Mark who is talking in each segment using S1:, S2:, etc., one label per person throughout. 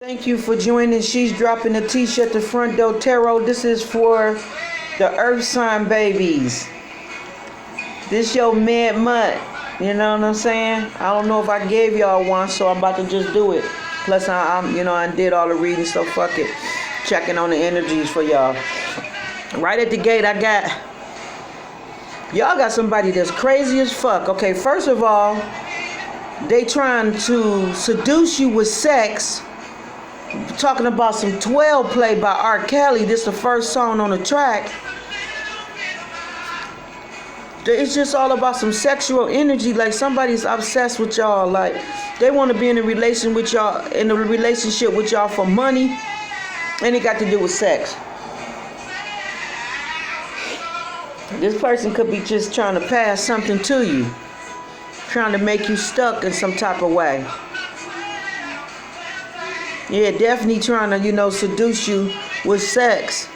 S1: Thank you for joining. She's dropping a t-shirt at the front door tarot. This is for the earth sign babies. This your mad month. You know what I'm saying? I don't know if I gave y'all one, so I'm about to just do it. Plus I did all the reading, so fuck it. Checking on the energies for y'all. Right at the gate, y'all got somebody that's crazy as fuck. Okay, first of all, they trying to seduce you with sex. Talking about some 12 play by R. Kelly. This is the first song on the track. It's just all about some sexual energy. Like somebody's obsessed with y'all. Like they want to be in a relationship with y'all for money, and it got to do with sex. This person could be just trying to pass something to you, trying to make you stuck in some type of way. Yeah, definitely trying to, seduce you with sex.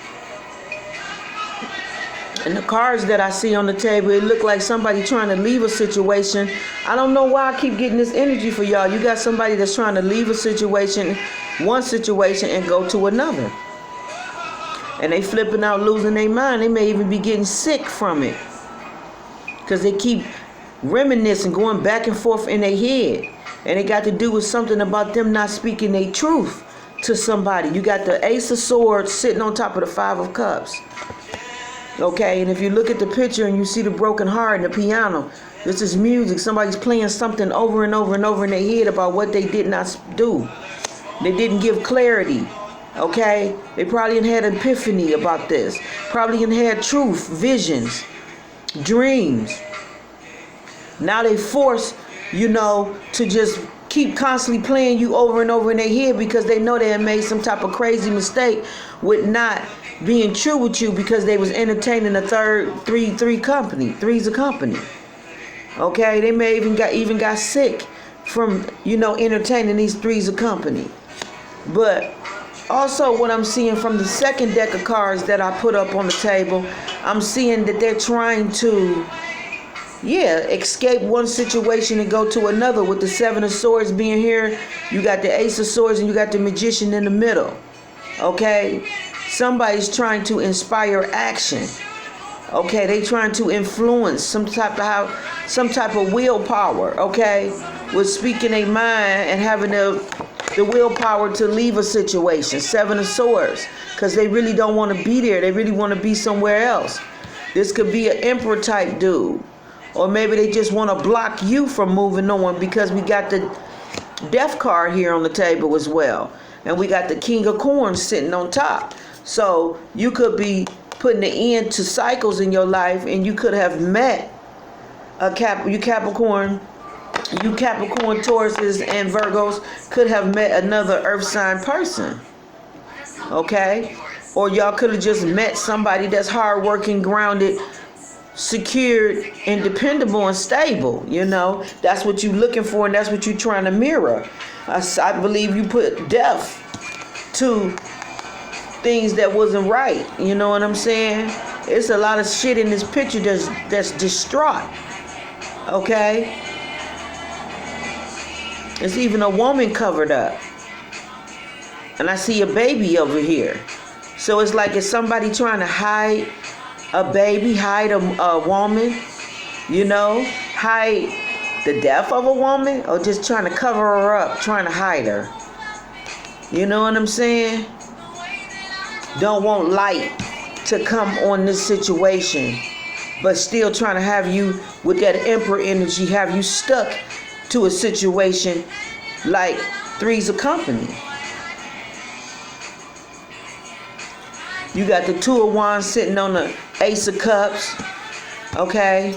S1: And the cards that I see on the table, it look like somebody trying to leave a situation. I don't know why I keep getting this energy for y'all. You got somebody that's trying to leave one situation, and go to another. And they flipping out, losing their mind. They may even be getting sick from it. Because they keep reminiscing, going back and forth in their head. And it got to do with something about them not speaking their truth to somebody. You got the Ace of Swords sitting on top of the Five of Cups. Okay, and if you look at the picture and you see the broken heart and the piano, this is music. Somebody's playing something over and over and over in their head about what they did not do. They didn't give clarity. Okay, they probably had an epiphany about this. Probably had truth, visions, dreams. Now they force to just keep constantly playing you over and over in their head because they know they had made some type of crazy mistake with not being true with you because they was entertaining a three's a company. Okay, they may even got sick from entertaining these three's a company. But also what I'm seeing from the second deck of cards that I put up on the table, I'm seeing that they're trying to escape one situation and go to another. With the Seven of Swords being here, you got the Ace of Swords and you got the Magician in the middle. Okay, somebody's trying to inspire action. Okay, they trying to influence some type of willpower. Okay, with speaking a mind and having the willpower to leave a situation. Seven of Swords, because they really don't want to be there. They really want to be somewhere else. This could be an Emperor type dude. Or maybe they just want to block you from moving on because we got the Death card here on the table as well. And we got the King of Corns sitting on top. So you could be putting an end to cycles in your life, and you could have met you Capricorn, Tauruses, and Virgos could have met another earth sign person. Okay? Or y'all could have just met somebody that's hardworking, grounded, secured and dependable and stable. That's what you're looking for, and that's what you're trying to mirror. I believe you put death to things that wasn't right. You know what I'm saying? It's a lot of shit in this picture that's distraught. Okay, it's even a woman covered up, and I see a baby over here. So it's like it's somebody trying to hide a baby, hide a woman, hide the death of a woman, or just trying to cover her up, trying to hide her. You know what I'm saying? Don't want light to come on this situation, but still trying to have you with that Emperor energy, have you stuck to a situation like three's a company. You got the Two of Wands sitting on the Ace of Cups. Okay?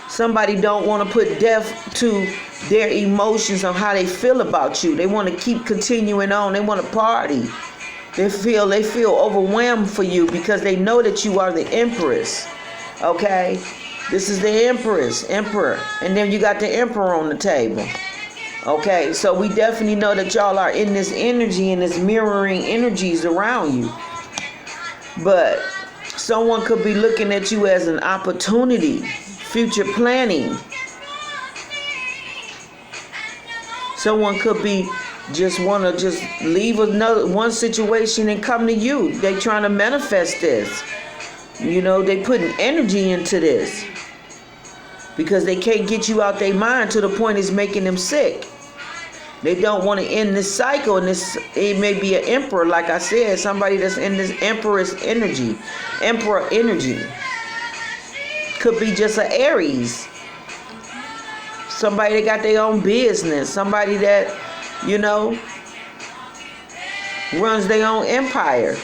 S1: Somebody don't want to put death to their emotions on how they feel about you. They want to keep continuing on. They want to party. They feel overwhelmed for you because they know that you are the Empress. Okay? This is the Emperor. And then you got the Emperor on the table. Okay? So we definitely know that y'all are in this energy and this mirroring energies around you. But someone could be looking at you as an opportunity, future planning. Someone could be just want to just leave one situation and come to you. They trying to manifest this. You know, they putting energy into this because they can't get you out their mind to the point it's making them sick. They don't want to end this cycle, and it may be an emperor, like I said, somebody that's in this emperor energy. Could be just an Aries. Somebody that got their own business. Somebody that, you know, runs their own empire.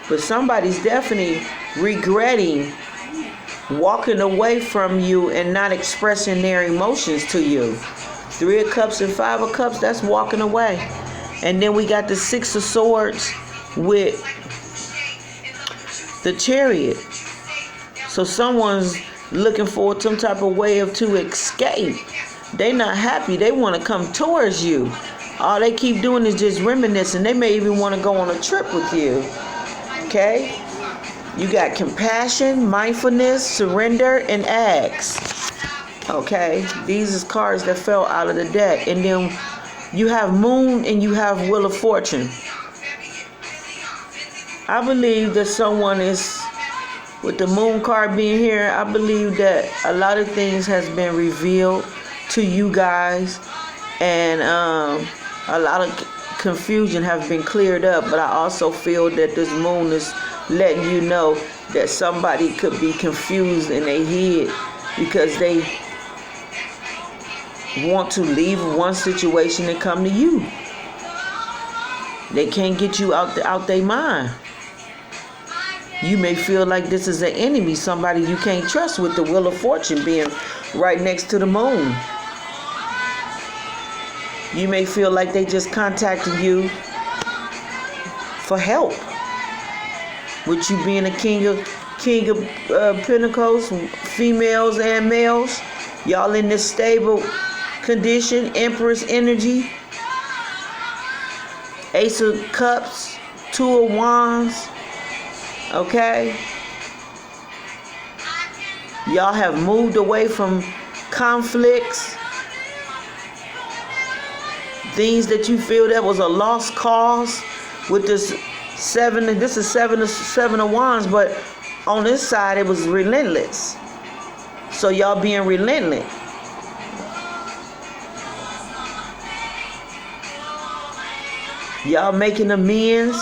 S1: But somebody's definitely regretting walking away from you and not expressing their emotions to you. 3 of Cups and 5 of Cups, that's walking away. And then we got the 6 of Swords with the Chariot. So someone's looking for some type of way to escape. They not happy. They want to come towards you. All they keep doing is just reminiscing. They may even want to go on a trip with you. Okay? You got compassion, mindfulness, surrender, and axe. Okay? These is cards that fell out of the deck. And then you have Moon and you have Wheel of Fortune. I believe that someone is, with the Moon card being here, I believe that a lot of things has been revealed to you guys. And a lot of confusion have been cleared up, but I also feel that this moon is letting you know that somebody could be confused in their head because they want to leave one situation and come to you. They can't get you out their mind. You may feel like this is an enemy, somebody you can't trust, with the Wheel of Fortune being right next to the moon. You may feel like they just contacted you for help. With you being a king of Pentacles, females and males, y'all in this stable condition, Empress energy, Ace of Cups, 2 of Wands. Okay? Y'all have moved away from conflicts. Things that you feel that was a lost cause with this 7. This is 7 of Wands, but on this side it was relentless. So y'all being relentless. Y'all making amends,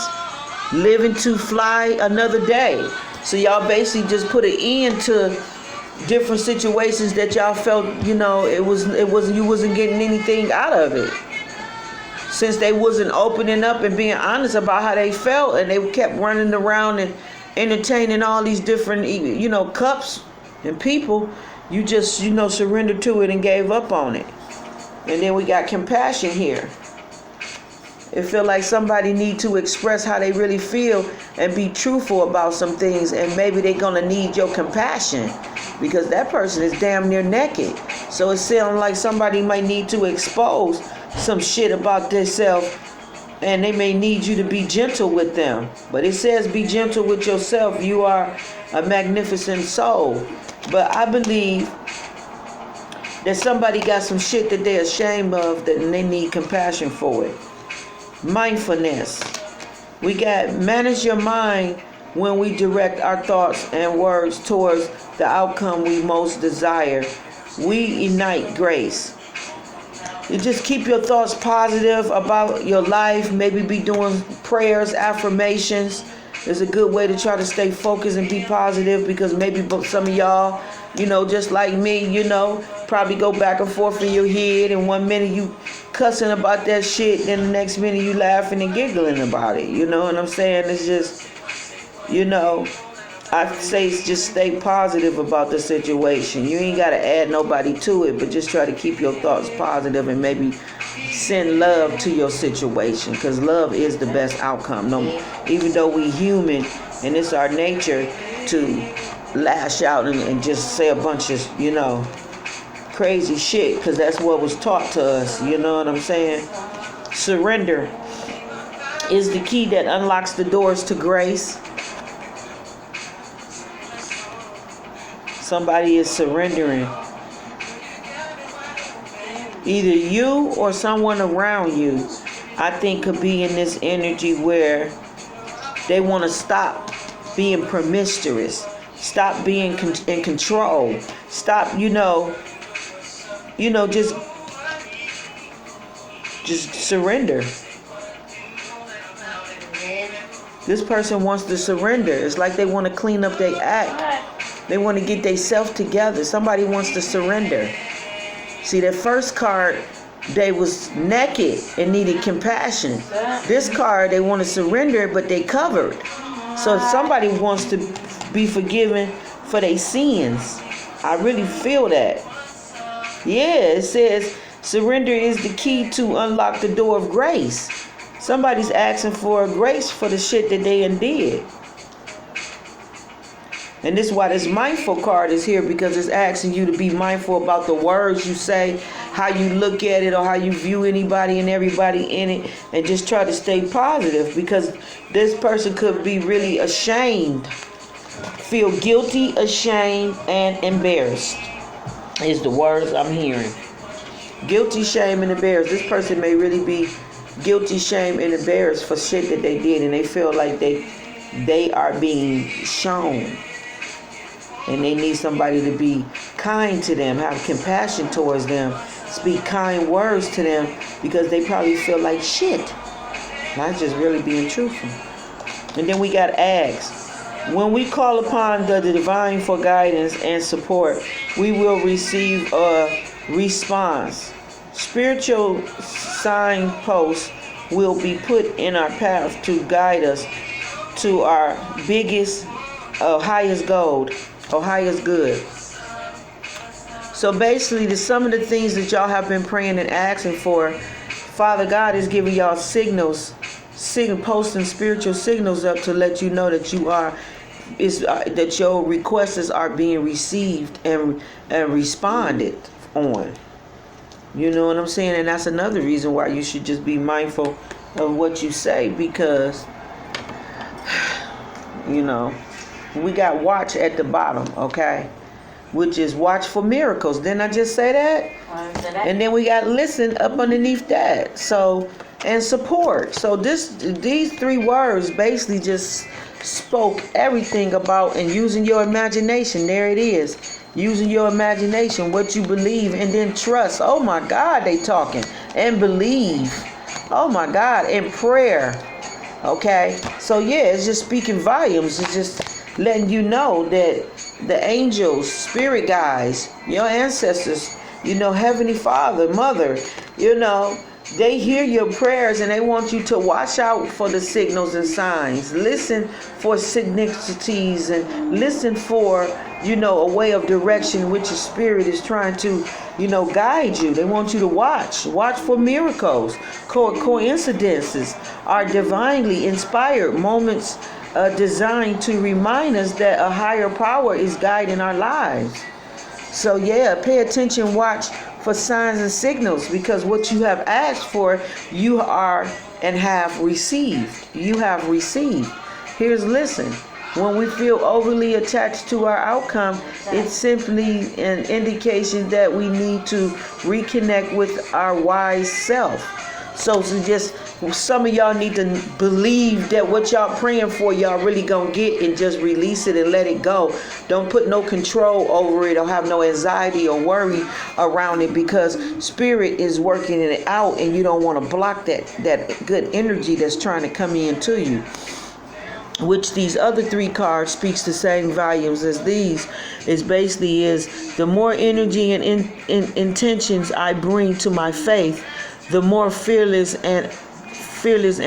S1: living to fly another day. So y'all basically just put an end to different situations that y'all felt, you know, you wasn't getting anything out of it. Since they wasn't opening up and being honest about how they felt, and they kept running around and entertaining all these different, you know, cups and people, you just, you know, surrendered to it and gave up on it. And then we got compassion here. It feel like somebody need to express how they really feel and be truthful about some things, and maybe they're gonna need your compassion because that person is damn near naked. So it sounds like somebody might need to expose some shit about themselves, and they may need you to be gentle with them. But it says be gentle with yourself. You are a magnificent soul. But I believe that somebody got some shit that they're ashamed of, that they need compassion for it. Mindfulness. We got manage your mind when we direct our thoughts and words towards the outcome we most desire. We ignite grace. You just keep your thoughts positive about your life. Maybe be doing prayers, affirmations. It's a good way to try to stay focused and be positive, because maybe some of y'all, you know, just like me, you know, probably go back and forth in your head, and 1 minute you cussing about that shit, then the next minute you laughing and giggling about it. You know what I'm saying? It's just, you know, I say just stay positive about the situation. You ain't got to add nobody to it, but just try to keep your thoughts positive and maybe send love to your situation, because love is the best outcome. No, even though we human and it's our nature to lash out and just say a bunch of, you know, crazy shit, because that's what was taught to us. You know what I'm saying? Surrender is the key that unlocks the doors to grace. Somebody is surrendering. Either you or someone around you, I think, could be in this energy where they want to stop being promiscuous, stop being in control, stop, just surrender. This person wants to surrender. It's like they want to clean up their act. They want to get themselves together. Somebody wants to surrender. See, that first card, they was naked and needed compassion. This card, they want to surrender, but they covered. So somebody wants to be forgiven for their sins. I really feel that. Yeah, it says surrender is the key to unlock the door of grace. Somebody's asking for grace for the shit that they did. And this is why this mindful card is here, because it's asking you to be mindful about the words you say, how you look at it, or how you view anybody and everybody in it, and just try to stay positive, because this person could be really ashamed, feel guilty, ashamed, and embarrassed is the words I'm hearing. Guilty, shame, and embarrassed. This person may really be guilty, shame, and embarrassed for shit that they did, and they feel like they are being shown. And they need somebody to be kind to them, have compassion towards them, speak kind words to them, because they probably feel like shit. Not just really being truthful. And then we got ask. When we call upon the divine for guidance and support, we will receive a response. Spiritual signposts will be put in our path to guide us to our biggest, highest goal. Or highest good. So basically, some of the things that y'all have been praying and asking for, Father God is giving y'all signals, posting spiritual signals up to let you know that that your requests are being received and responded on. You know what I'm saying? And that's another reason why you should just be mindful of what you say, because we got watch at the bottom, okay? Which is watch for miracles. Didn't I just say that? And then we got listen up underneath that. So, and support. So these three words basically just spoke everything about, and using your imagination. There it is. Using your imagination, what you believe, and then trust. Oh my God, they talking. And believe. Oh my God, and prayer. Okay? So yeah, it's just speaking volumes. It's just letting you know that the angels, spirit guides, your ancestors, Heavenly Father, Mother, they hear your prayers, and they want you to watch out for the signals and signs. Listen for synchronicities, and listen for, a way of direction which your spirit is trying to, guide you. They want you to watch for miracles. Coincidences are divinely inspired moments designed to remind us that a higher power is guiding our lives. So yeah, pay attention, watch for signs and signals, because what you have asked for, you are and have received. You have received. Listen. When we feel overly attached to our outcome, it's simply an indication that we need to reconnect with our wise self. So just some of y'all need to believe that what y'all praying for, y'all really gonna get, and just release it and let it go. Don't put no control over it or have no anxiety or worry around it, because spirit is working it out, and you don't want to block that good energy that's trying to come into you. Which these other three cards speaks the same volumes as these. Is the more energy and intentions I bring to my faith, the more fearless and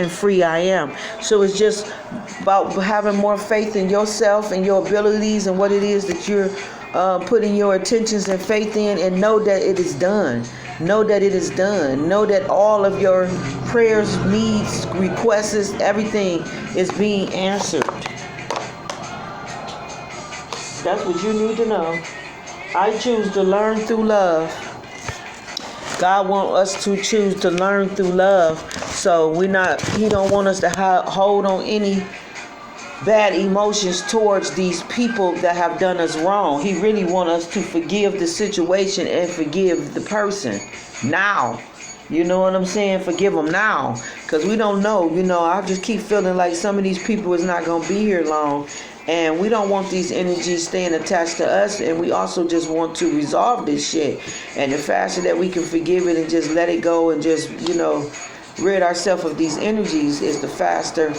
S1: free I am. So it's just about having more faith in yourself and your abilities and what it is that you're putting your attentions and faith in, and know that it is done. Know that it is done. Know that all of your prayers, needs, requests, everything is being answered. That's what you need to know. I choose to learn through love. God wants us to choose to learn through love. So He don't want us to hold on any bad emotions towards these people that have done us wrong. He really wants us to forgive the situation and forgive the person now. You know what I'm saying? Forgive them now. Because we don't know. I just keep feeling like some of these people is not going to be here long. And we don't want these energies staying attached to us. And we also just want to resolve this shit. And the faster that we can forgive it and just let it go and just, rid ourselves of these energies is the faster,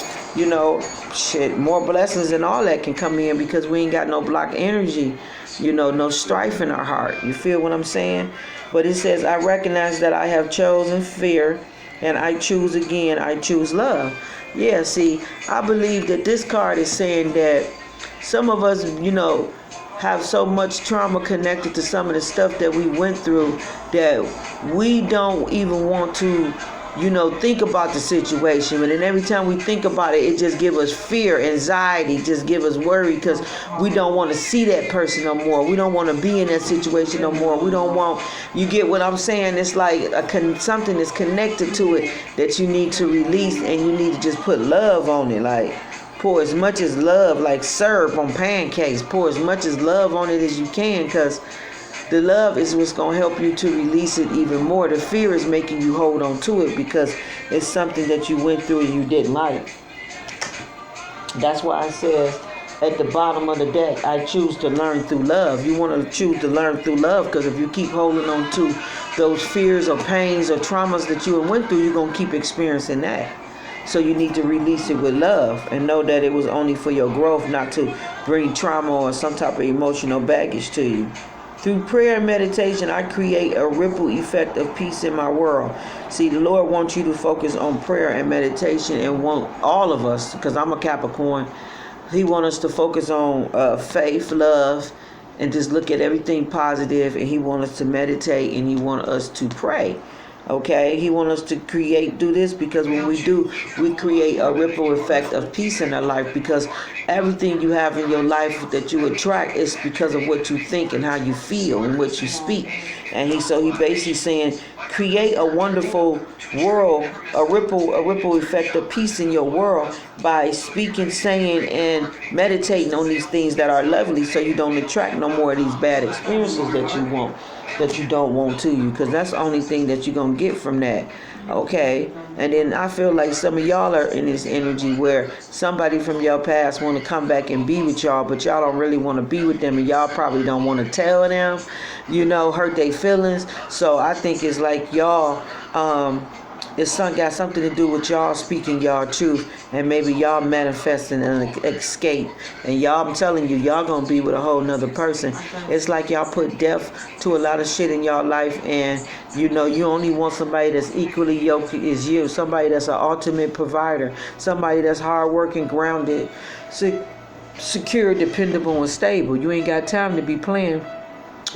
S1: more blessings and all that can come in, because we ain't got no blocked energy, no strife in our heart. You feel what I'm saying? But it says, I recognize that I have chosen fear and I choose again. I choose love. Yeah, see, I believe that this card is saying that some of us, have so much trauma connected to some of the stuff that we went through that we don't even want to think about the situation. And then every time we think about it, it just gives us fear, anxiety, just give us worry, because we don't want to see that person no more. We don't want to be in that situation no more. We don't want, you get what I'm saying? It's like something that's connected to it that you need to release, and you need to just put love on it. Like, pour as much as love, like syrup on pancakes. Pour as much as love on it as you can, because the love is what's going to help you to release it even more. The fear is making you hold on to it because it's something that you went through and you didn't like. That's why I said at the bottom of the deck, I choose to learn through love. You want to choose to learn through love, because if you keep holding on to those fears or pains or traumas that you went through, you're going to keep experiencing that. So you need to release it with love and know that it was only for your growth, not to bring trauma or some type of emotional baggage to you. Through prayer and meditation, I create a ripple effect of peace in my world. See, the Lord wants you to focus on prayer and meditation, and want all of us, because I'm a Capricorn, He wants us to focus on faith, love, and just look at everything positive. And He wants us to meditate, and He wants us to pray. Okay, He wants us to do this, because when we do, we create a ripple effect of peace in our life, because everything you have in your life that you attract is because of what you think and how you feel and what you speak. And he basically saying, create a wonderful world, a ripple effect of peace in your world by speaking, saying, and meditating on these things that are lovely, so you don't attract no more of these bad experiences that you don't want to you, because that's the only thing that you're going to get from that. Okay, and then I feel like some of y'all are in this energy where somebody from your past want to come back and be with y'all, but y'all don't really want to be with them, and y'all probably don't want to tell them, hurt their feelings. So I think it's like y'all, it's got something to do with y'all speaking y'all truth, and maybe y'all manifesting an escape. And y'all, I'm telling you, y'all gonna be with a whole nother person. It's like y'all put death to a lot of shit in y'all life, and you only want somebody that's equally yoked as you, somebody that's an ultimate provider, somebody that's hardworking, grounded, secure, dependable, and stable. You ain't got time to be playing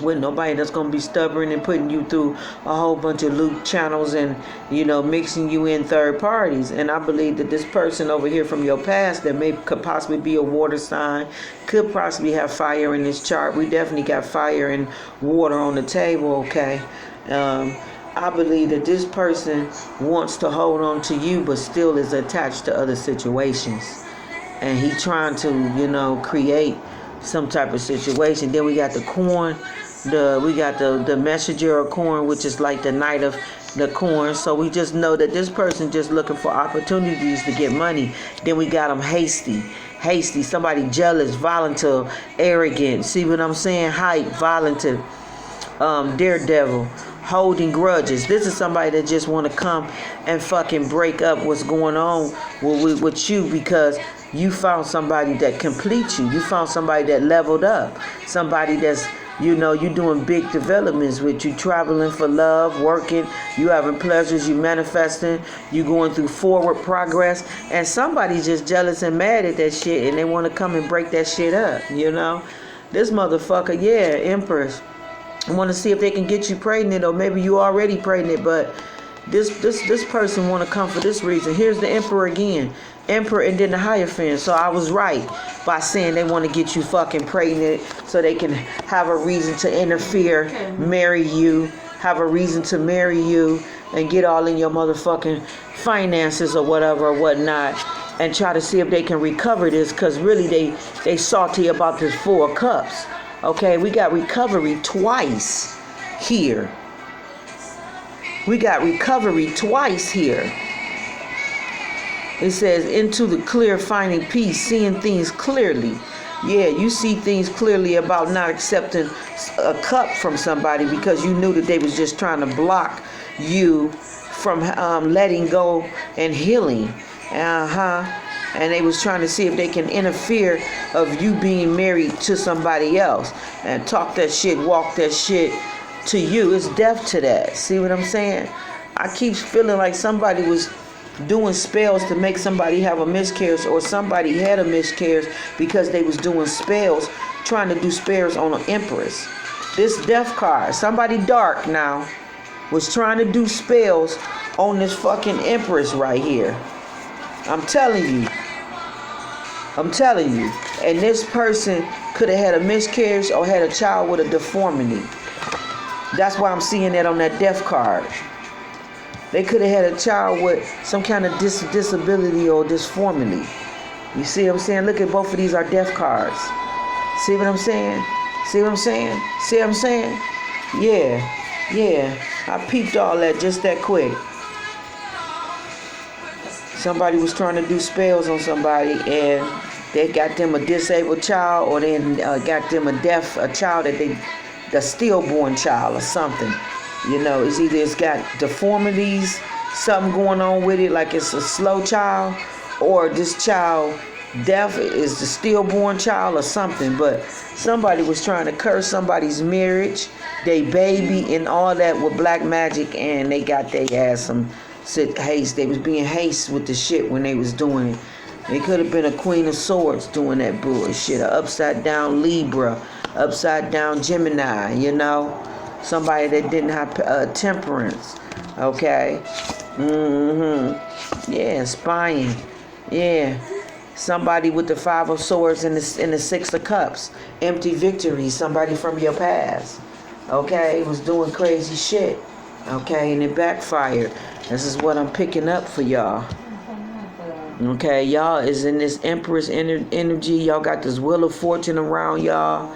S1: with nobody that's going to be stubborn and putting you through a whole bunch of loop channels and, mixing you in third parties. And I believe that this person over here from your past that could possibly be a water sign, could possibly have fire in this chart. We definitely got fire and water on the table, okay? I believe that this person wants to hold on to you, but still is attached to other situations. And he trying to, create some type of situation. Then we got the corn. We got the messenger of corn, which is like the knight of the corn. So we just know that this person just looking for opportunities to get money. Then we got them hasty, somebody jealous, volatile, arrogant. See what I'm saying? Hype, volatile, daredevil, holding grudges. This is somebody that just want to come and fucking break up what's going on with you, because you found somebody that completes you. You found somebody that leveled up. Somebody that's, you doing big developments with you, traveling for love, working, you having pleasures, you manifesting, you going through forward progress. And somebody's just jealous and mad at that shit, and they want to come and break that shit up, This motherfucker, Empress, want to see if they can get you pregnant, or maybe you already pregnant, but this person want to come for this reason. Here's the Emperor again. Emperor and then the Hierophant. So I was right by saying they want to get you fucking pregnant so they can have a reason to interfere, marry you, have a reason to marry you, and get all in your motherfucking finances or whatever or whatnot. and try to see if they can recover this, because really they salty about this 4 of Cups. Okay, we got recovery twice here. We got recovery twice here. It says, into the clear, finding peace, seeing things clearly. Yeah, you see things clearly about not accepting a cup from somebody because you knew that they was just trying to block you from letting go and healing. And they was trying to see if they can interfere of you being married to somebody else and talk that shit, walk that shit to you. It's death to that. See what I'm saying? I keep feeling like somebody was doing spells to make somebody have a miscarriage, or somebody had a miscarriage because they was doing spells, trying to do spells on an empress. This death card, somebody dark now, was trying to do spells on this fucking empress right here. I'm telling you. And this person could have had a miscarriage or had a child with a deformity. That's why I'm seeing that on that death card. They could have had a child with some kind of disability or disformity. You see what I'm saying? Look at both of these are death cards. See what I'm saying? See what I'm saying? See what I'm saying? Yeah. I peeped all that just that quick. Somebody was trying to do spells on somebody and they got them a disabled child, or they got them a child the stillborn child or something. You know, it's either it's got deformities, something going on with it, like it's a slow child, or this child deaf is the stillborn child or something. But somebody was trying to curse somebody's marriage, they baby, and all that with black magic, and they got their ass some haste. They was being haste with the shit when they was doing it. It could have been a Queen of Swords doing that bullshit, an upside down Libra, upside down Gemini, you know. Somebody that didn't have temperance, okay? Yeah, spying. Yeah, somebody with the 5 of Swords and the 6 of Cups. Empty victory, somebody from your past, okay? Was doing crazy shit, okay? And it backfired. This is what I'm picking up for y'all. Okay, y'all is in this Empress energy. Y'all got this Wheel of Fortune around y'all.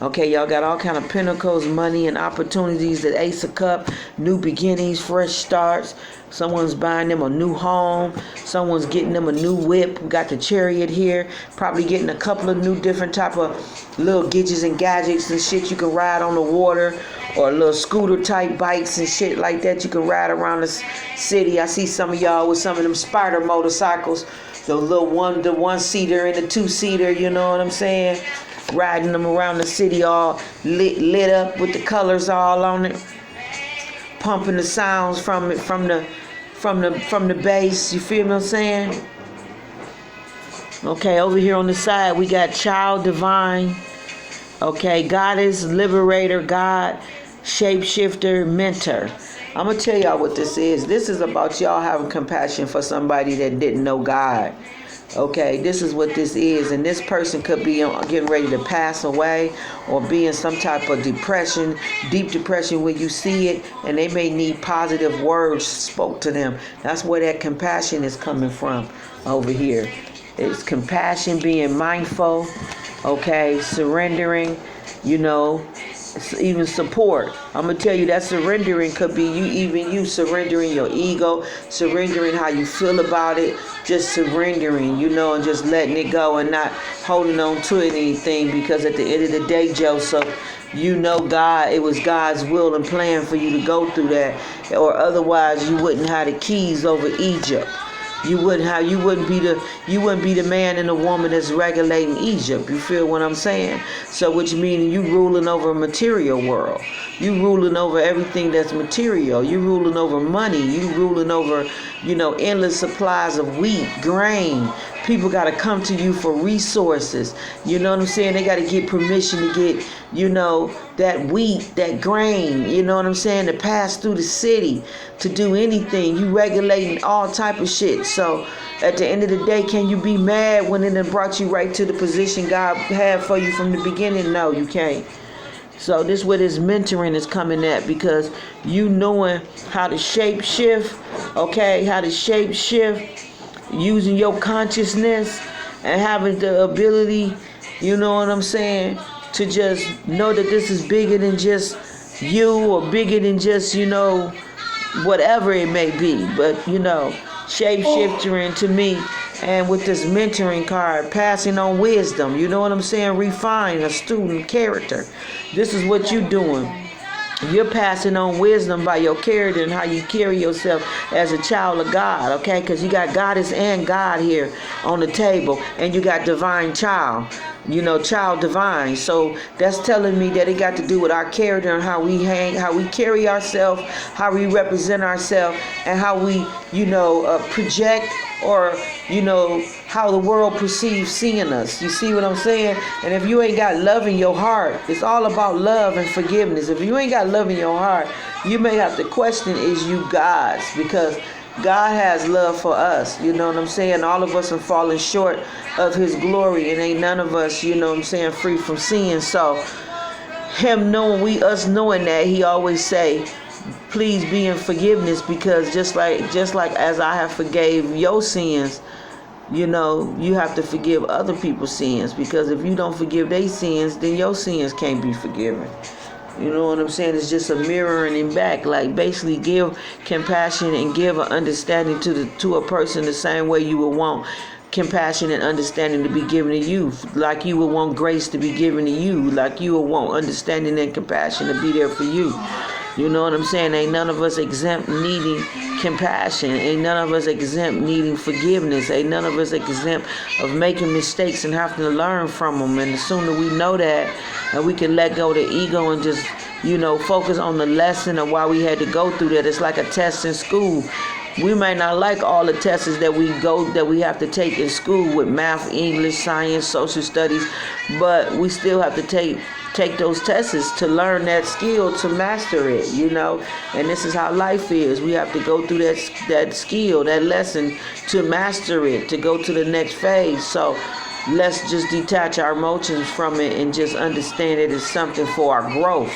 S1: Okay, y'all got all kind of pentacles, money, and opportunities. The Ace of Cups, new beginnings, fresh starts. Someone's buying them a new home. Someone's getting them a new whip. We got the Chariot here. Probably getting a couple of new different type of little gadgets and gadgets and shit you can ride on the water, or little scooter type bikes and shit like that you can ride around the city. I see some of y'all with some of them spider motorcycles, the one-seater and the 2-seater, you know what I'm saying? Riding them around the city all lit up with the colors all on it, pumping the sounds from it, from the bass. You feel what I'm saying? Okay, over here on the side we got Child Divine. Okay, Goddess, Liberator, God, Shapeshifter, Mentor. I'm gonna tell y'all what this is. This is about y'all having compassion for somebody that didn't know God. Okay, this is what this is, and this person could be getting ready to pass away or be in some type of depression, deep depression when you see it, and they may need positive words spoke to them. That's where that compassion is coming from over here. It's compassion, being mindful, okay, surrendering, you know, even support. I'm gonna tell you that surrendering could be you surrendering your ego, surrendering how you feel about it, just surrendering, you know, and just letting it go and not holding on to anything, because at the end of the day, Joseph, you know God, it was God's will and plan for you to go through that, or otherwise you wouldn't have the keys over Egypt. You wouldn't be the man and the woman that's regulating Egypt. You feel what I'm saying? So which means you ruling over a material world. You ruling over everything that's material. You ruling over money. You ruling over, you know, endless supplies of wheat, grain. People got to come to you for resources. You know what I'm saying? They got to get permission to get, you know, that wheat, that grain, you know what I'm saying, to pass through the city, to do anything. You regulating all type of shit. So at the end of the day, can you be mad when it done brought you right to the position God had for you from the beginning? No, you can't. So this is where this mentoring is coming at, because you knowing how to shape shift, okay, how to shape shift using your consciousness and having the ability, you know what I'm saying, to just know that this is bigger than just you, or bigger than just, whatever it may be. But, shapeshifter into me, and with this mentoring card, passing on wisdom, you know what I'm saying, refine a student character. This is what you're doing. You're passing on wisdom by your character and how you carry yourself as a child of God, okay? Because you got goddess and God here on the table, and you got divine child, child divine. So that's telling me that it got to do with our character and how we how we carry ourselves, how we represent ourselves, and how we, project, or, how the world perceives seeing us. You see what I'm saying? And if you ain't got love in your heart, it's all about love and forgiveness. If you ain't got love in your heart, you may have to question, is you God's? Because God has love for us. You know what I'm saying? All of us are falling short of his glory, and ain't none of us, free from sin. So him knowing, us knowing that, he always say, please be in forgiveness, because just like as I have forgave your sins, you have to forgive other people's sins, because if you don't forgive their sins, then your sins can't be forgiven. You know what I'm saying? It's just a mirroring him back. Like, basically give compassion and give an understanding to a person the same way you would want compassion and understanding to be given to you, like you would want grace to be given to you, like you would want understanding and compassion to be there for you. You know what I'm saying? Ain't none of us exempt needing compassion. Ain't none of us exempt needing forgiveness. Ain't none of us exempt of making mistakes and having to learn from them. And the sooner we know that, and we can let go of the ego and just, focus on the lesson of why we had to go through that. It's like a test in school. We may not like all the tests that we have to take in school with math, English, science, social studies, but we still have to take those tests to learn that skill, to master it, and this is how life is. We have to go through that skill, that lesson, to master it, to go to the next phase. So let's just detach our emotions from it and just understand it as something for our growth.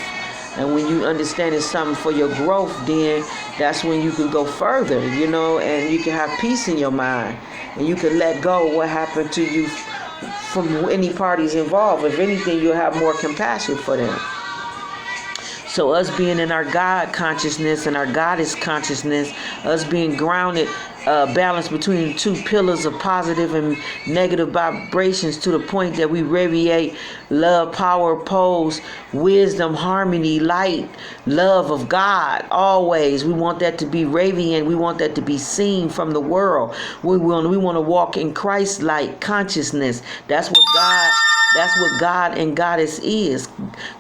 S1: And when you understand it's something for your growth, then that's when you can go further, and you can have peace in your mind, and you can let go of what happened to you from any parties involved. If anything, you'll have more compassion for them. So us being in our God consciousness and our goddess consciousness, us being grounded, balance between two pillars of positive and negative vibrations, to the point that we radiate love, power, pose, wisdom, harmony, light, love of God. Always, we want that to be radiant. We want that to be seen from the world. We want to walk in Christ-like consciousness. That's what God and Goddess is,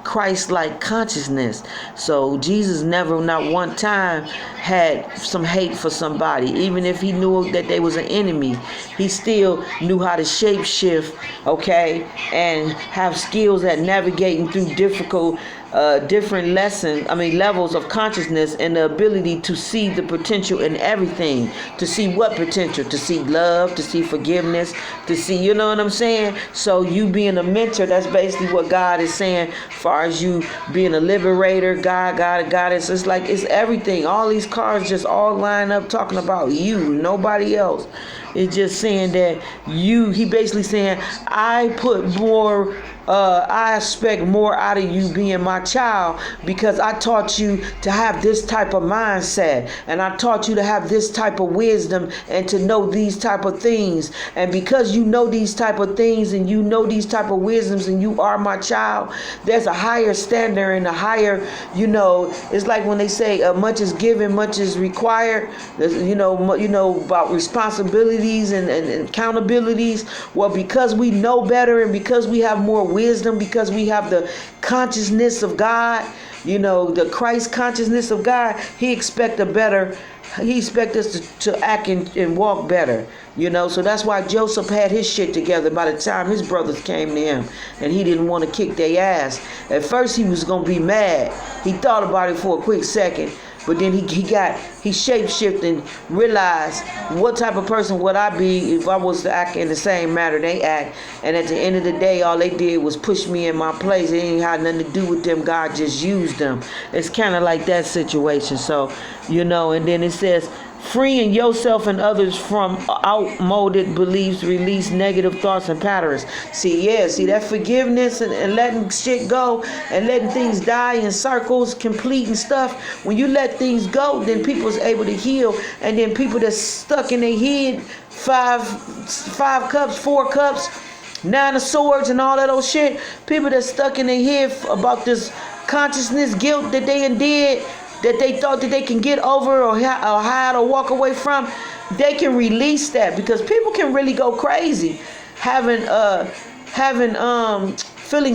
S1: Christ-like consciousness. So Jesus never, not one time, had some hate for somebody. Even if he knew that they was an enemy, he still knew how to shape shift, okay, and have skills at navigating through different levels of consciousness, and the ability to see the potential in everything. To see what potential? To see love, to see forgiveness, to see, you know what I'm saying? So you being a mentor, that's basically what God is saying, as far as you being a liberator, Goddess. It's like, it's everything. All these cards just all line up talking about you, nobody else. It's just saying that he basically saying, I expect more out of you being my child, because I taught you to have this type of mindset, and I taught you to have this type of wisdom and to know these type of things. And because you know these type of things and you know these type of wisdoms and you are my child, there's a higher standard and a higher, it's like when they say much is given, much is required. About responsibilities and accountabilities. Well, because we know better and because we have more wisdom, because we have the consciousness of God, the Christ consciousness of God, he expects us to act and walk better, so that's why Joseph had his shit together by the time his brothers came to him, and he didn't want to kick their ass. At first he was going to be mad. He thought about it for a quick second, but then he shape-shifted and realized, what type of person would I be if I was to act in the same manner they act? And at the end of the day, all they did was push me in my place. It ain't had nothing to do with them. God just used them. It's kind of like that situation. So, and then it says, freeing yourself and others from outmoded beliefs, release negative thoughts and patterns. See that forgiveness and letting shit go and letting things die in circles, complete and stuff. When you let things go, then people's able to heal. And then people that's stuck in their head, five cups, 4 cups, 9 of swords and all that old shit. People that's stuck in their head about this consciousness, guilt that they did, that they thought that they can get over or hide or walk away from, they can release that, because people can really go crazy feeling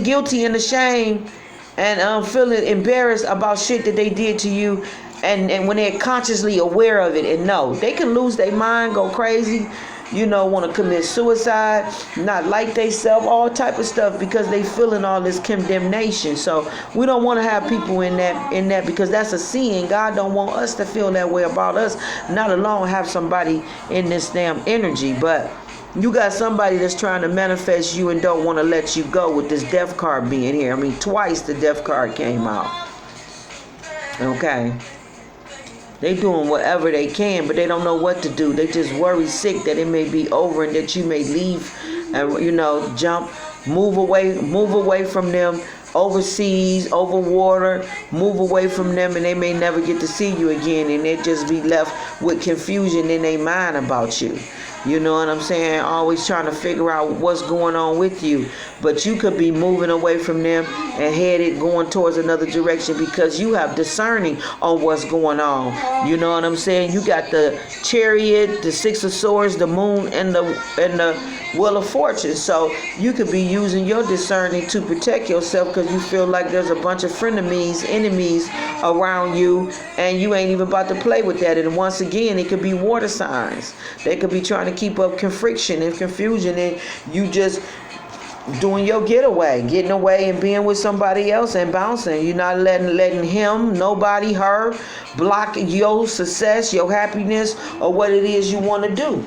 S1: guilty and ashamed and feeling embarrassed about shit that they did to you, and when they're consciously aware of it and know, they can lose their mind, go crazy, want to commit suicide, not like they self, all type of stuff, because they feeling all this condemnation. So we don't want to have people in that because that's a sin. God don't want us to feel that way about us, not alone have somebody in this damn energy. But you got somebody that's trying to manifest you and don't want to let you go with this death card being here. I mean, twice the death card came out. Okay. They doing whatever they can, but they don't know what to do. They just worry sick that it may be over and that you may leave and, jump, move away from them overseas, over water, move away from them, and they may never get to see you again, and they just be left with confusion in their mind about you. You know what I'm saying? Always trying to figure out what's going on with you. But you could be moving away from them and headed going towards another direction because you have discerning on what's going on. You know what I'm saying? You got the Chariot, the 6 of Swords, the Moon, and the Wheel of Fortune. So you could be using your discerning to protect yourself because you feel like there's a bunch of frenemies, enemies around you, and you ain't even about to play with that. And once again, it could be water signs. They could be trying to keep up friction and confusion, and you just doing your getting away and being with somebody else and bouncing. You're not letting him, nobody, her, block your success, your happiness, or what it is you want to do.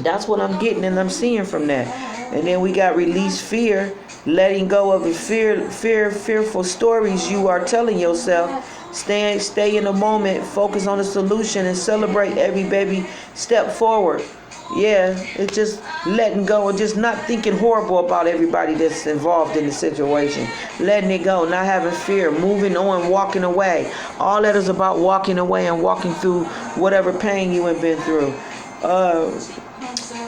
S1: That's what I'm getting and I'm seeing from that. And then we got release fear, letting go of the fearful stories you are telling yourself. Stay in the moment, focus on the solution, and celebrate every baby step forward. Yeah, it's just letting go and just not thinking horrible about everybody that's involved in the situation. Letting it go, not having fear, moving on, walking away. All that is about walking away and walking through whatever pain you have been through.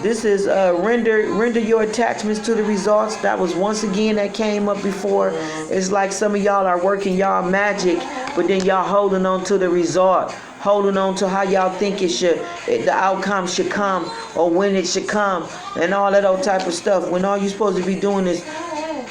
S1: This is render your attachments to the results. That was once again that came up before. It's like some of y'all are working y'all magic, but then y'all holding on to the result, holding on to how y'all think the outcome should come, or when it should come, and all that old type of stuff. When all you're supposed to be doing is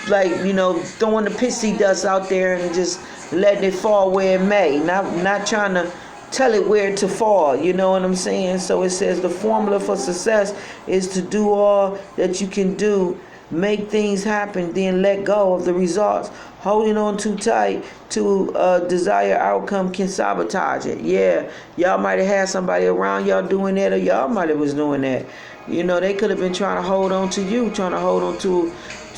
S1: throwing the pixie dust out there and just letting it fall where it may, not trying to tell it where to fall. You know what I'm saying? So it says the formula for success is to do all that you can do, make things happen, then let go of the results. Holding on too tight to a desired outcome can sabotage it. Yeah, y'all might have had somebody around y'all doing that, or y'all might have was doing that. They could have been trying to hold on to you, trying to hold on to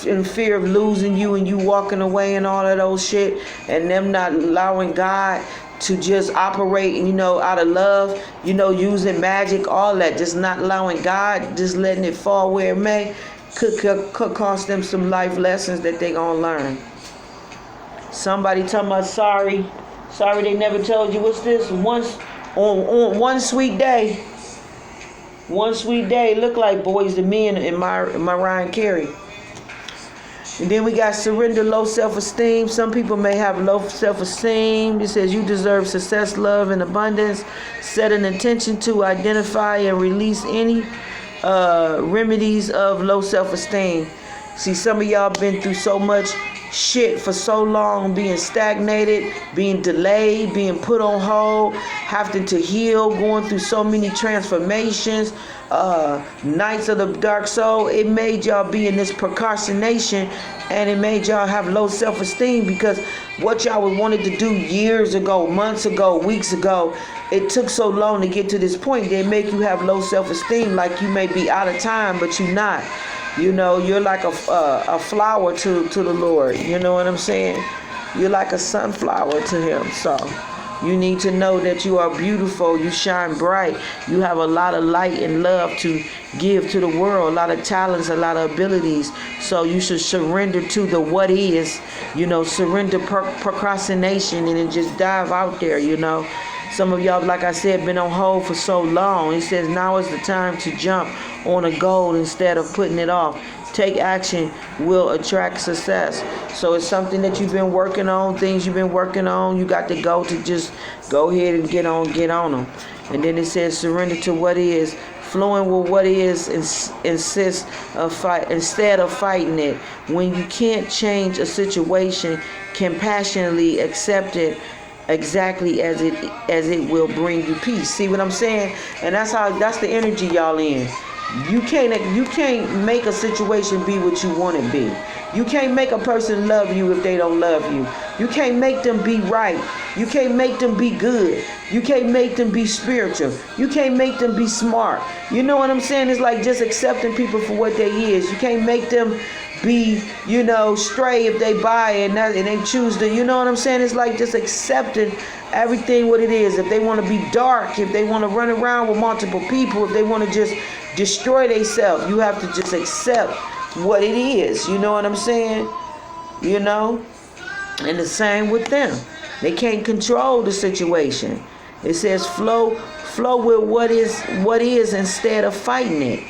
S1: in fear of losing you and you walking away and all that old shit, and them not allowing God to just operate, out of love, using magic, all that, just not allowing God, just letting it fall where it may, could cost them some life lessons that they gonna learn. Somebody talking about sorry they never told you. What's this? Once on one sweet day, look like Boys to Men in my Ryan Carey. And then we got surrender, low self-esteem. Some people may have low self-esteem. It says you deserve success, love, and abundance. Set an intention to identify and release any remedies of low self-esteem. See, some of y'all been through so much shit for so long, being stagnated, being delayed, being put on hold, having to heal, going through so many transformations, nights of the dark soul. It made y'all be in this procrastination, and it made y'all have low self-esteem because what y'all wanted to do years ago, months ago, weeks ago, it took so long to get to this point. They make you have low self-esteem, like you may be out of time, but you're not. You're like a flower to the Lord. You know what I'm saying? You're like a sunflower to him. So, You need to know that you are beautiful. You shine bright. You have a lot of light and love to give to the world, a lot of talents, a lot of abilities. So you should surrender to the what is, surrender procrastination and then just dive out there, Some of y'all, like I said, been on hold for so long. He says now is the time to jump on a goal instead of putting it off. Take action will attract success. So it's something that you've been working on, things you've been working on. You got to go to just go ahead and get on them. And then it says surrender to what is, flowing with what is, instead of fighting it. When you can't change a situation, compassionately accept it exactly as it will bring you peace. See what I'm saying? And that's the energy y'all in. You can't make a situation be what you want it to be. You can't make a person love you if they don't love you. You can't make them be right. You can't make them be good. You can't make them be spiritual. You can't make them be smart. You know what I'm saying? It's like just accepting people for what they is. You can't make them be, stray if they buy and they choose to, you know what I'm saying? It's like just accepting everything what it is. If they want to be dark, if they want to run around with multiple people, if they want to just destroy themselves, you have to just accept what it is. You know what I'm saying? And the same with them. They can't control the situation. It says flow with what is instead of fighting it.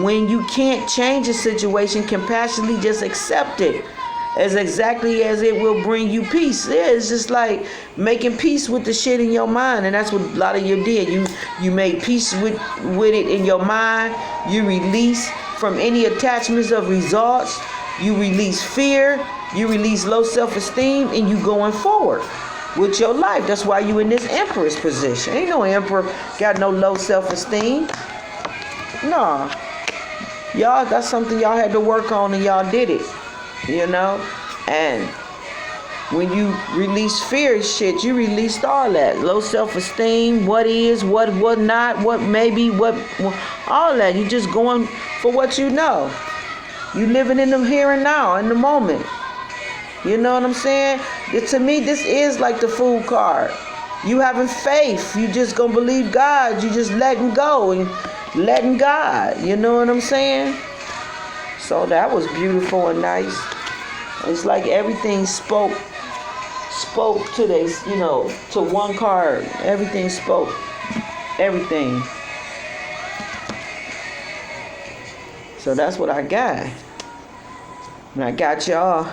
S1: When you can't change a situation, compassionately just accept it as exactly as it will bring you peace. Yeah, it's just like making peace with the shit in your mind, and that's what a lot of you did. You made peace with it in your mind. You release from any attachments of results. You release fear. You release low self-esteem, and you going forward with your life. That's why you in this Empress position. Ain't no Emperor got no low self-esteem. No. Y'all, that's something y'all had to work on, and y'all did it. And when you release fear shit, you released all that. Low self-esteem, what is, what not, what maybe, what all that. You just going for what you know. You living in the here and now, in the moment. You know what I'm saying? To me, this is like the Fool card. You having faith. You just gonna believe God. You just letting go and letting God. You know what I'm saying? So that was beautiful and nice. It's like everything spoke to this, to one card. Everything spoke. Everything. So that's what I got. And I got y'all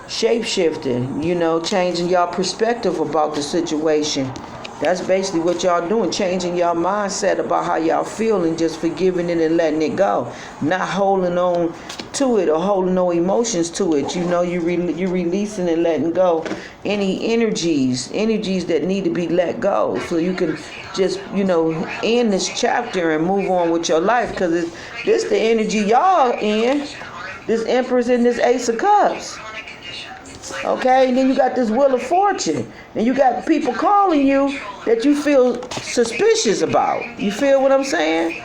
S1: shape-shifting, changing y'all perspective about the situation. That's basically what y'all doing, changing y'all mindset about how y'all feel and just forgiving it and letting it go. Not holding on to it or holding no emotions to it. You're releasing and letting go any energies that need to be let go, so you can just, end this chapter and move on with your life, because this the energy y'all in. This Empress and this Ace of Cups. Okay, and then you got this Wheel of Fortune, and you got people calling you that you feel suspicious about. You feel what I'm saying?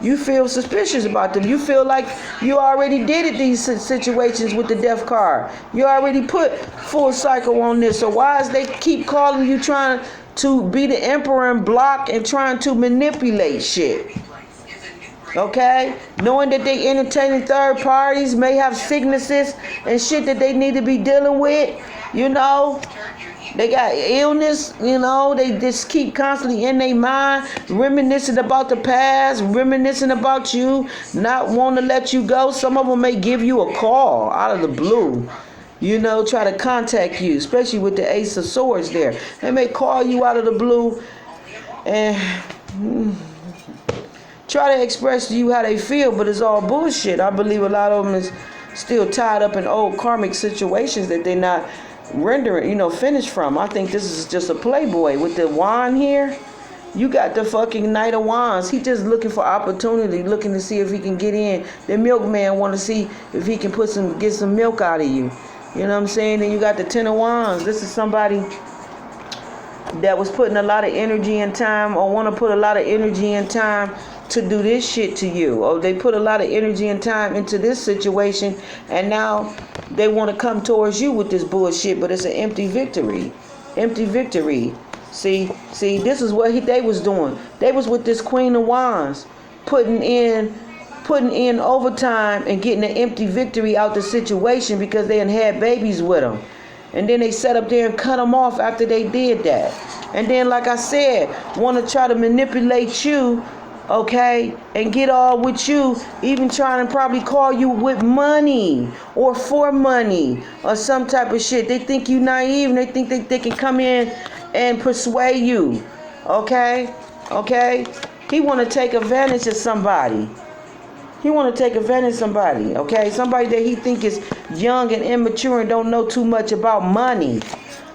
S1: You feel suspicious about them. You feel like you already did it, these situations with the Death card. You already put full cycle on this. So why is they keep calling you, trying to be the Emperor and block and trying to manipulate shit? Okay? Knowing that they entertaining third parties, may have sicknesses and shit that they need to be dealing with, They got illness, they just keep constantly in their mind, reminiscing about the past, reminiscing about you, not want to let you go. Some of them may give you a call out of the blue, try to contact you, especially with the Ace of Swords there. They may call you out of the blue and try to express to you how they feel, but it's all bullshit. I believe a lot of them is still tied up in old karmic situations that they're not rendering, finished from. I think this is just a playboy with the wand here. You got the fucking Knight of Wands. He just looking for opportunity, looking to see if he can get in. The milkman want to see if he can get some milk out of you. You know what I'm saying? And you got the Ten of Wands. This is somebody that was putting a lot of energy and time, or want to put a lot of energy and time to do this shit to you, or they put a lot of energy and time into this situation, and now they want to come towards you with this bullshit, but it's an empty victory. See, this is what they was doing. They was with this Queen of Wands, putting in overtime and getting an empty victory out the situation because they had babies with them. And then they sat up there and cut them off after they did that. And then, like I said, want to try to manipulate you, okay, and get all with you, even trying to probably call you with money or for money or some type of shit. They think you naive and they think they can come in and persuade you, okay? He want to take advantage of somebody. Okay? Somebody that he think is young and immature and don't know too much about money,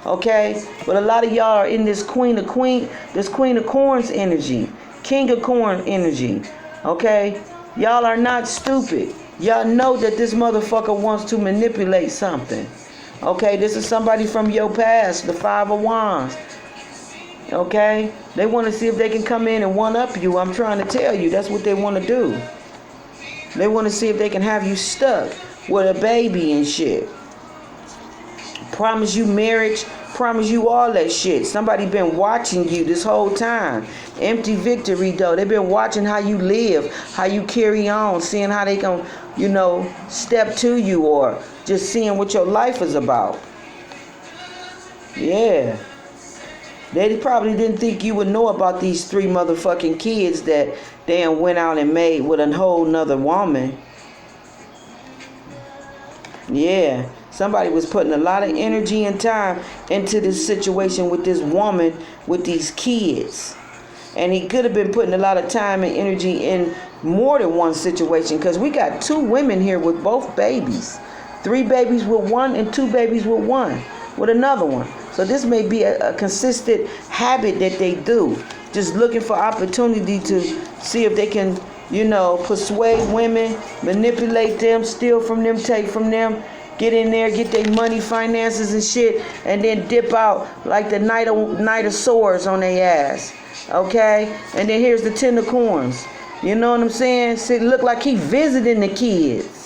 S1: okay? But a lot of y'all are in this Queen of Corns energy, King of Corn energy, okay? Y'all are not stupid. Y'all know that this motherfucker wants to manipulate something, okay? This is somebody from your past, the Five of Wands, okay? They want to see if they can come in and one-up you. I'm trying to tell you, that's what they want to do. They want to see if they can have you stuck with a baby and shit. Promise you marriage, promise you all that shit. Somebody been watching you this whole time. Empty victory though. They've been watching how you live, how you carry on, seeing how they can, step to you, or just seeing what your life is about. Yeah. They probably didn't think you would know about these 3 motherfucking kids that they went out and made with a whole nother woman. Yeah. Somebody was putting a lot of energy and time into this situation with this woman with these kids. And he could have been putting a lot of time and energy in more than one situation, because we got 2 women here with both babies. 3 babies with one and 2 babies with one, with another one. So this may be a consistent habit that they do. Just looking for opportunity to see if they can, persuade women, manipulate them, steal from them, take from them, get in there, get their money, finances and shit, and then dip out like the Knight of Swords on their ass. Okay? And then here's the 10 of Corns. You know what I'm saying? See, look like he visiting the kids.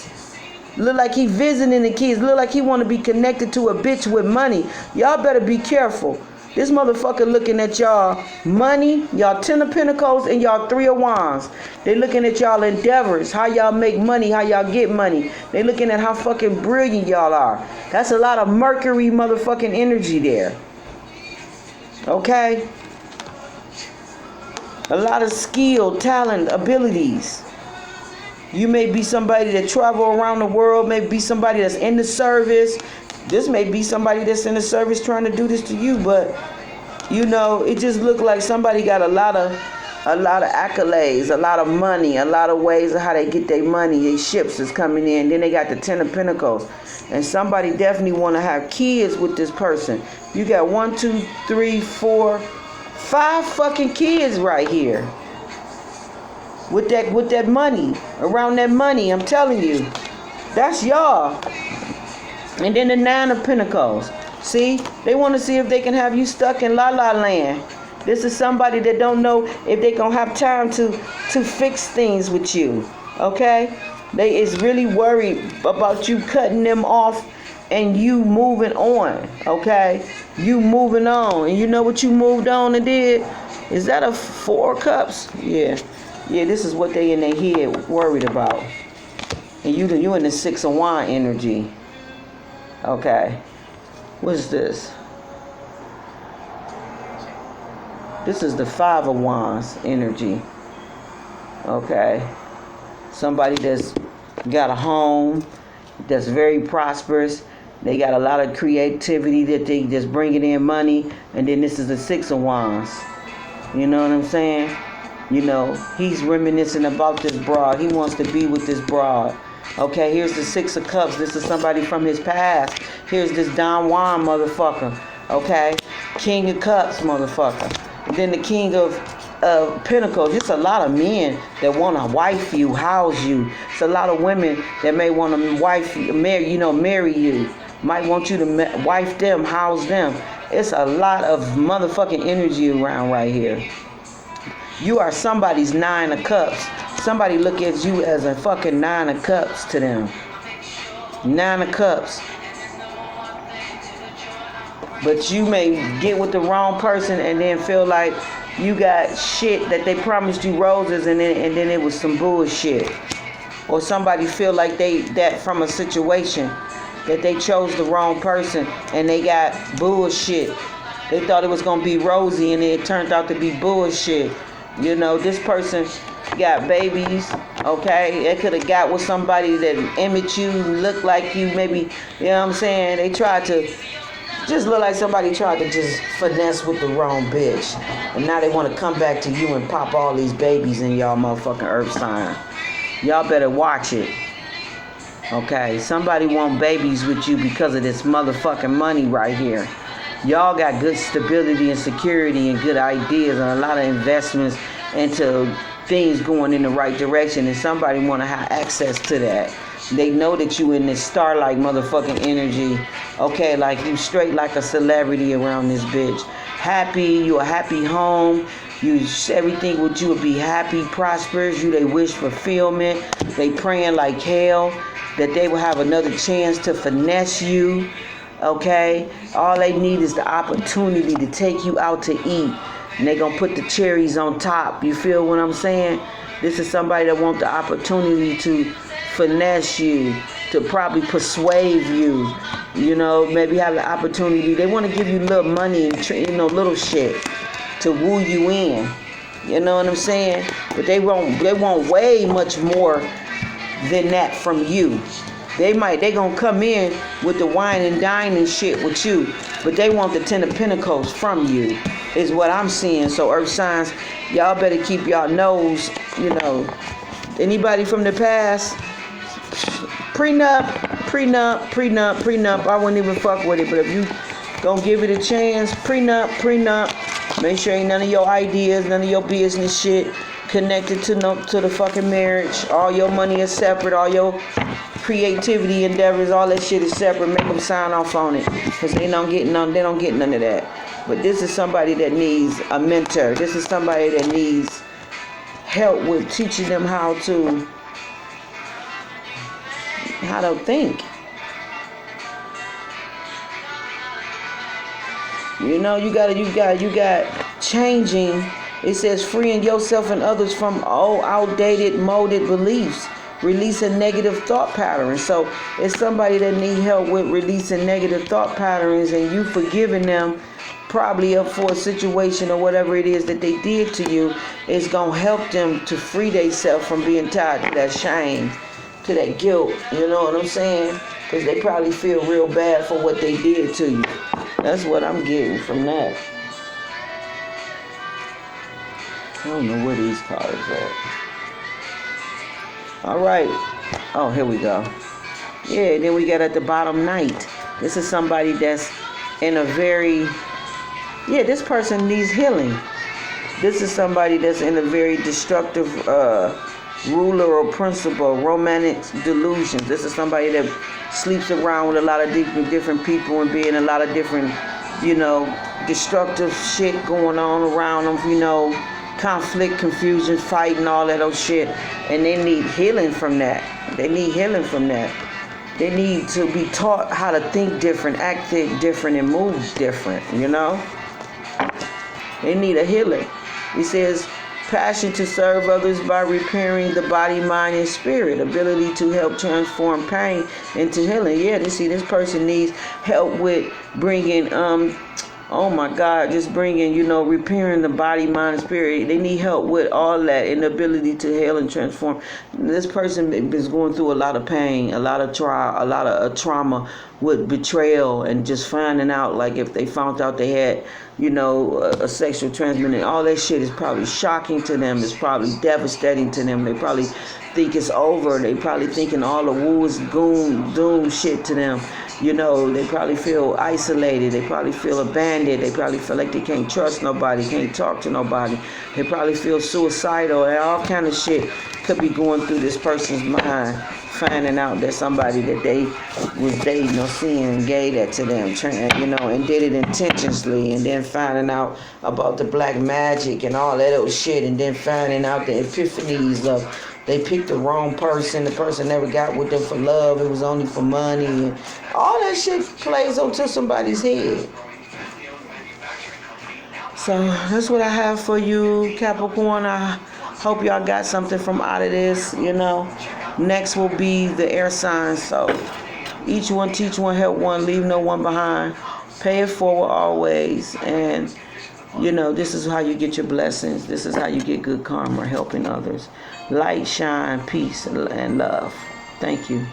S1: Look like he want to be connected to a bitch with money. Y'all better be careful. This motherfucker looking at y'all money, y'all 10 of Pentacles, and y'all 3 of Wands. They looking at y'all endeavors, how y'all make money, how y'all get money. They looking at how fucking brilliant y'all are. That's a lot of Mercury motherfucking energy there. Okay? A lot of skill, talent, abilities. You may be somebody that travel around the world, may be somebody that's in the service. This may be somebody that's in the service trying to do this to you, but it just looked like somebody got a lot of accolades, a lot of money, a lot of ways of how they get their money. Their ships is coming in. Then they got the 10 of Pentacles. And somebody definitely want to have kids with this person. You got 1, 2, 3, 4, 5 fucking kids right here. With that money, around that money, I'm telling you. That's y'all. And then the 9 of Pentacles. See, they want to see if they can have you stuck in La La Land. This is somebody that don't know if they gonna have time to fix things with you. Okay? They is really worried about you cutting them off and you moving on. Okay? You moving on. And you know what you moved on and did? Is that a 4 of Cups? Yeah. Yeah, this is what they in their head worried about. And you in the 6 of Wands energy. Okay. What's this? This is the 5 of Wands energy. Okay. Somebody that's got a home, that's very prosperous. They got a lot of creativity that they just bringing in money. And then this is the 6 of Wands. You know what I'm saying? He's reminiscing about this broad. He wants to be with this broad. Okay, here's the 6 of Cups. This is somebody from his past. Here's this Don Juan motherfucker. Okay, King of Cups motherfucker. And then the King of Pentacles. It's a lot of men that want to wife you, house you. It's a lot of women that may want to wife you, marry you. Might want you to wife them, house them. It's a lot of motherfucking energy around right here. You are somebody's 9 of Cups. Somebody look at you as a fucking 9 of Cups to them. 9 of Cups. But you may get with the wrong person and then feel like you got shit that they promised you roses and then it was some bullshit. Or somebody feel like that from a situation that they chose the wrong person and they got bullshit. They thought it was gonna be rosy and it turned out to be bullshit. You know, this person got babies, okay? They could have got with somebody that imaged you, looked like you, maybe, you know what I'm saying? They tried to just look like somebody tried to just finesse with the wrong bitch. And now they want to come back to you and pop all these babies in y'all motherfucking earth sign. Y'all better watch it. Okay? Somebody want babies with you because of this motherfucking money right here. Y'all got good stability and security and good ideas and a lot of investments into things going in the right direction, and somebody want to have access to that. They know that you in this starlight motherfucking energy, okay, like you straight like a celebrity around this bitch. Happy, you a happy home, everything with you will be happy, prosperous, they wish fulfillment, they praying like hell that they will have another chance to finesse you, okay? All they need is the opportunity to take you out to eat. And they gonna put the cherries on top. You feel what I'm saying? This is somebody that want the opportunity to finesse you, to probably persuade you. You know, maybe have the opportunity. They want to give you little money and little shit to woo you in. You know what I'm saying? But they want way much more than that from you. They gonna come in with the wine and dine and shit with you, but they want the 10 of Pentacles from you, is what I'm seeing. So earth signs, y'all better keep y'all nose, anybody from the past, prenup, I wouldn't even fuck with it. But if you gonna give it a chance, prenup, make sure ain't none of your ideas, none of your business shit connected to the fucking marriage. All your money is separate, all your creativity endeavors, all that shit is separate. Make them sign off on it, because they don't get none of that. But this is somebody that needs a mentor. This is somebody that needs help with teaching them how to think. You got changing. It says freeing yourself and others from old, outdated, molded beliefs. Releasing negative thought patterns. So it's somebody that need help with releasing negative thought patterns, and you forgiving them probably up for a situation or whatever it is that they did to you is going to help them to free themselves from being tied to that shame, to that guilt. You know what I'm saying? Because they probably feel real bad for what they did to you. That's what I'm getting from that. I don't know where these cards are. All right. Oh, here we go. Yeah, then we got at the bottom Knight. This is somebody that's in a very... Yeah, this person needs healing. This is somebody that's in a very destructive ruler or principle, romantic delusions. This is somebody that sleeps around with a lot of different people and being a lot of different, destructive shit going on around them, conflict, confusion, fighting, all that old shit. And they need healing from that. They need to be taught how to think different, act different, and move different, They need a healer. It says, passion to serve others by repairing the body, mind, and spirit. Ability to help transform pain into healing. Yeah, this person needs help with bringing, repairing the body, mind, and spirit. They need help with all that and the ability to heal and transform. This person is going through a lot of pain, a lot of trauma with betrayal, and just finding out, like, if they found out they had, a sexual transmission, all that shit is probably shocking to them. It's probably devastating to them. They probably think it's over. They probably thinking all the woo is doom shit to them. They probably feel isolated. They probably feel abandoned. They probably feel like they can't trust nobody, can't talk to nobody. They probably feel suicidal, and all kind of shit could be going through this person's mind, finding out that somebody that they was dating or seeing gave that to them, and did it intentionally, and then finding out about the black magic and all that old shit, and then finding out the epiphanies of they picked the wrong person. The person never got with them for love. It was only for money. And all that shit plays onto somebody's head. So that's what I have for you, Capricorn. I hope y'all got something from out of this. Next will be the air signs. So each one teach one, help one, leave no one behind. Pay it forward always. And this is how you get your blessings. This is how you get good karma, helping others. Light, shine, peace, and love. Thank you.